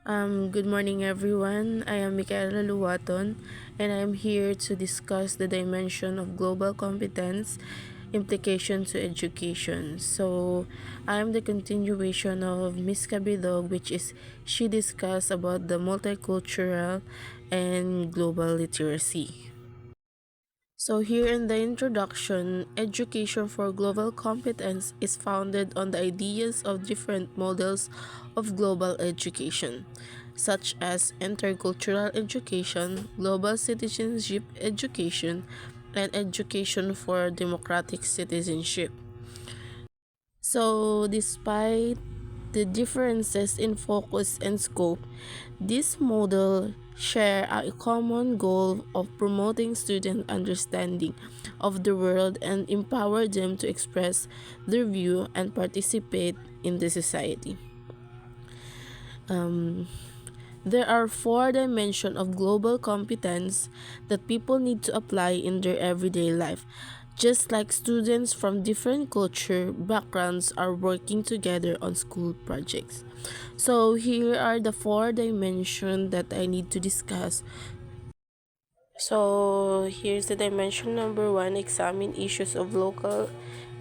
Good morning, everyone. I am Michaela Luwaton, and I am here to discuss the dimension of global competence implication to education. So, I am the continuation of Miss Kabidog, which is she discussed about the multicultural and global literacy. So, here in the introduction, education for global competence is founded on the ideas of different models of global education, such as intercultural education, global citizenship education, and education for democratic citizenship. So, despite the differences in focus and scope, this model share a common goal of promoting student understanding of the world and empower them to express their view and participate in the society. Um, there are four dimensions of global competence that people need to apply in their everyday life. Just like students from different culture backgrounds are working together on school projects. So here are the four dimensions that I need to discuss. So here's the dimension number one: examine issues of local,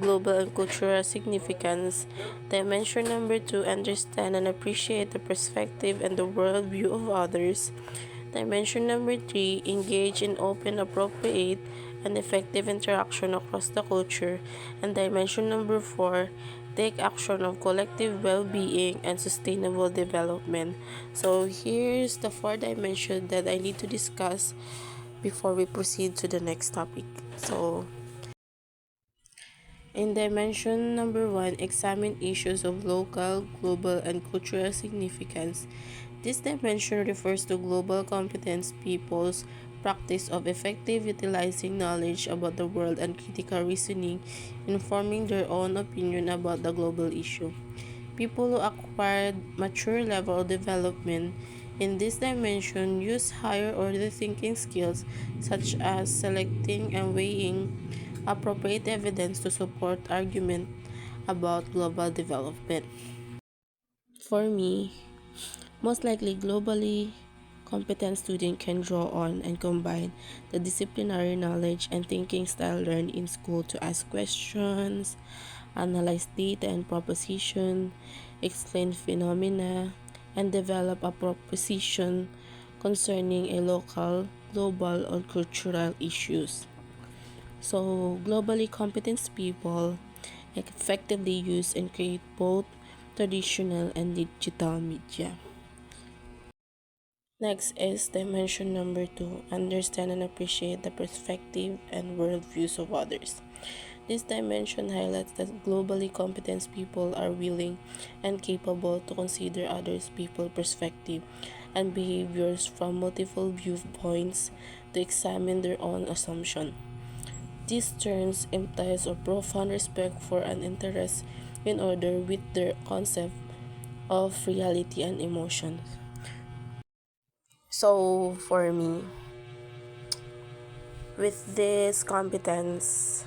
global, and cultural significance. Dimension number two: understand and appreciate the perspective and the worldview of others. Dimension number three: engage in open, appropriate, and effective interaction across the culture. And dimension number four: take action of collective well-being and sustainable development. So here's the four dimensions that I need to discuss before we proceed to the next topic. So, in dimension number one, examine issues of local, global, and cultural significance. This dimension refers to global competence people's practice of effective utilizing knowledge about the world and critical reasoning in forming their own opinion about the global issue. People who acquired mature level of development in this dimension use higher order thinking skills such as selecting and weighing appropriate evidence to support argument about global development. For me, most likely globally competent student can draw on and combine the disciplinary knowledge and thinking style learned in school to ask questions, analyze data and proposition, explain phenomena, and develop a proposition concerning a local, global, or cultural issues. So, globally competent people effectively use and create both traditional and digital media. Next is dimension number two: understand and appreciate the perspective and worldviews of others. This dimension highlights that globally competent people are willing and capable to consider others' people's perspective and behaviors from multiple viewpoints to examine their own assumption. These terms implies a profound respect for and interest in order with their concept of reality and emotion. So for me, with this competence,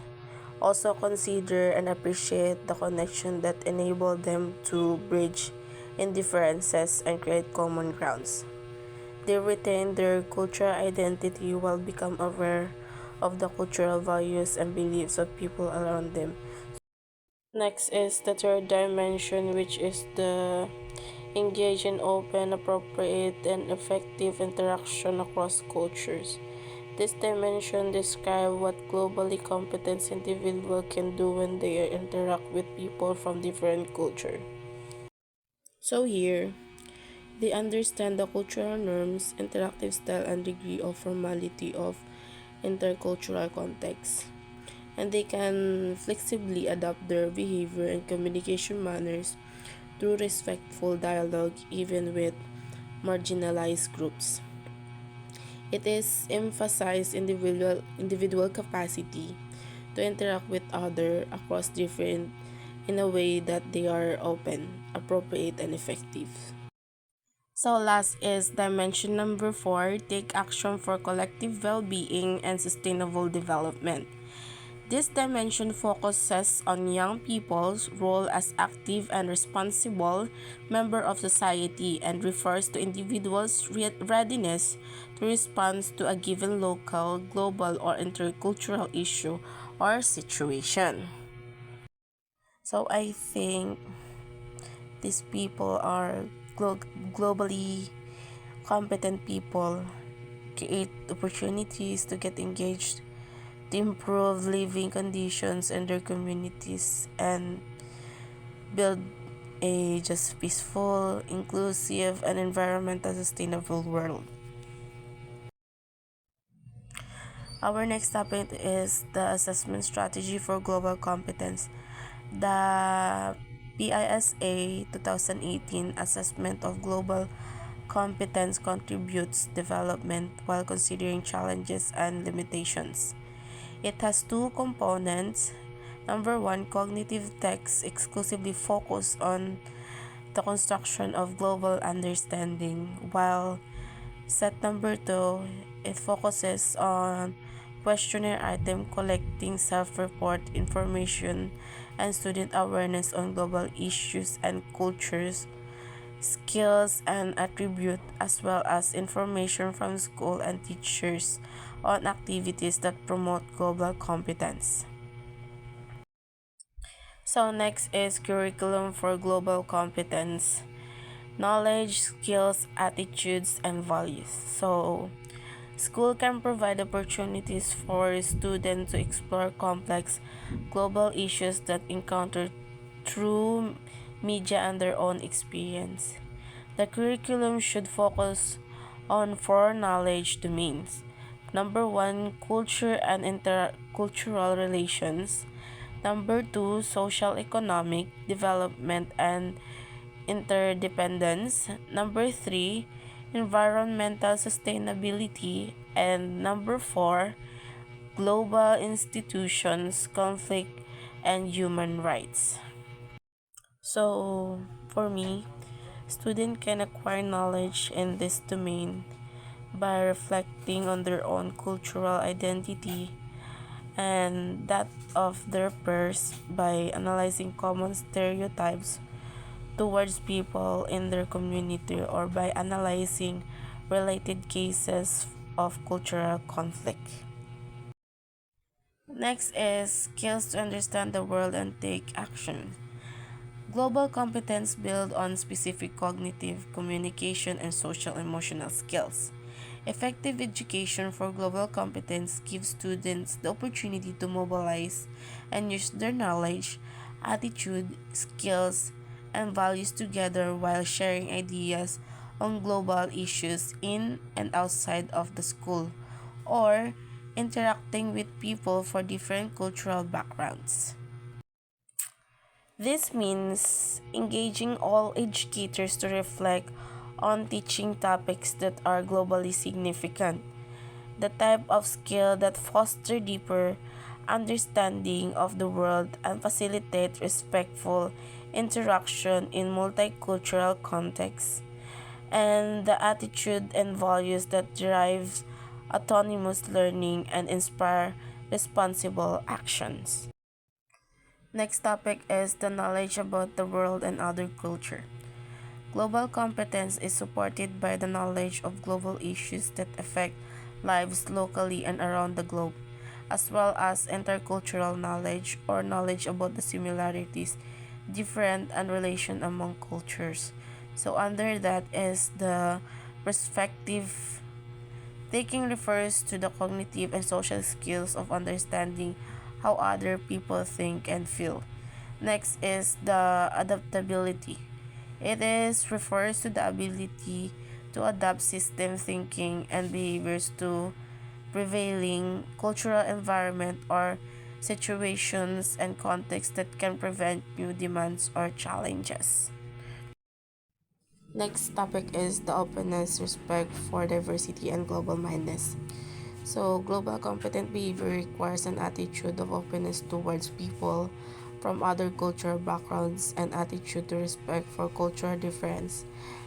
also consider and appreciate the connection that enable them to bridge indifferences and create common grounds. They retain their cultural identity while become aware of the cultural values and beliefs of people around them. Next is the third dimension, which is the engage in open, appropriate, and effective interaction across cultures. This dimension describes what globally competent individuals can do when they interact with people from different cultures. So here, they understand the cultural norms, interactive style, and degree of formality of intercultural context, and they can flexibly adapt their behavior and communication manners through respectful dialogue even with marginalized groups. It is emphasized individual capacity to interact with others across different in a way that they are open, appropriate, and effective. So last is dimension number four: take action for collective well-being and sustainable development. This dimension focuses on young people's role as active and responsible member of society and refers to individuals' readiness to respond to a given local, global, or intercultural issue or situation. So I think these people are globally competent people, create opportunities to get engaged, to improve living conditions in their communities, and build a just peaceful, inclusive, and environmental sustainable world. Our next topic is the assessment strategy for global competence. The PISA 2018 assessment of global competence contributes development while considering challenges and limitations. It has two components. Number one, cognitive tests exclusively focus on the construction of global understanding, while set number two, it focuses on questionnaire item collecting self-report information and student awareness on global issues and cultures, skills and attribute, as well as information from school and teachers on activities that promote global competence. So next is curriculum for global competence. Knowledge, skills, attitudes, and values. So school can provide opportunities for students to explore complex global issues that encounter through media and their own experience. The curriculum should focus on four knowledge domains. Number one, culture and intercultural relations. Number two, social economic development and interdependence. Number three, environmental sustainability. And number four, global institutions, conflict, and human rights. So, for me, students can acquire knowledge in this domain by reflecting on their own cultural identity and that of their peers by analyzing common stereotypes towards people in their community or by analyzing related cases of cultural conflict. Next is skills to understand the world and take action. Global competence build on specific cognitive, communication, and social emotional skills. Effective education for global competence gives students the opportunity to mobilize and use their knowledge, attitude, skills, and values together while sharing ideas on global issues in and outside of the school, or interacting with people for different cultural backgrounds. This means engaging all educators to reflect on teaching topics that are globally significant, the type of skill that foster deeper understanding of the world and facilitate respectful interaction in multicultural contexts, and the attitude and values that drive autonomous learning and inspire responsible actions. Next topic is the knowledge about the world and other culture. Global competence is supported by the knowledge of global issues that affect lives locally and around the globe, as well as intercultural knowledge or knowledge about the similarities, different and relation among cultures. So under that is the perspective taking refers to the cognitive and social skills of understanding how other people think and feel. Next is the adaptability. It is refers to the ability to adapt system thinking and behaviors to prevailing cultural environment or situations and contexts that can prevent new demands or challenges. Next topic is the openness, respect for diversity, and global mindedness. So, global competent behavior requires an attitude of openness towards people from other cultural backgrounds, an attitude to respect for cultural difference,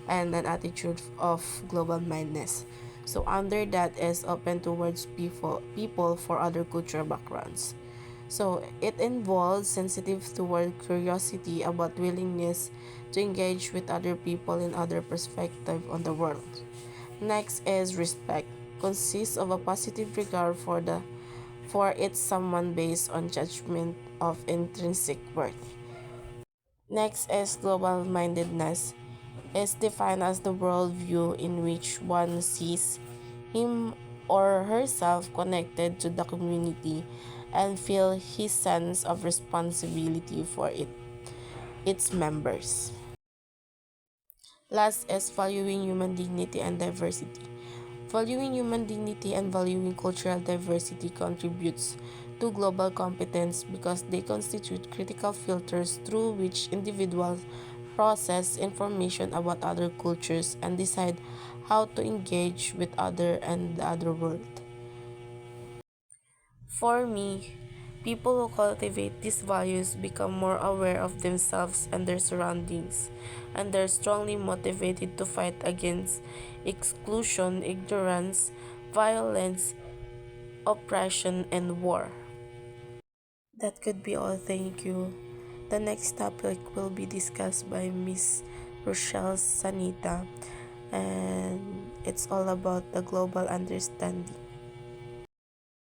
and an attitude of global mindedness. So, under that is open towards people for other cultural backgrounds. So it involves sensitive toward curiosity about willingness to engage with other people and other perspective on the world. Next is respect. Consists of a positive regard for its someone based on judgment of intrinsic worth. Next is global mindedness. Is defined as the worldview in which one sees him or herself connected to the community and feel his sense of responsibility for its members. Last is valuing human dignity and diversity. Valuing human dignity and valuing cultural diversity contributes to global competence because they constitute critical filters through which individuals process information about other cultures and decide how to engage with other and the other world. For me, people who cultivate these values become more aware of themselves and their surroundings, and they're strongly motivated to fight against exclusion, ignorance, violence, oppression, and war. That could be all. Thank you. The next topic will be discussed by Miss Rochelle Sanita, and it's all about the global understanding.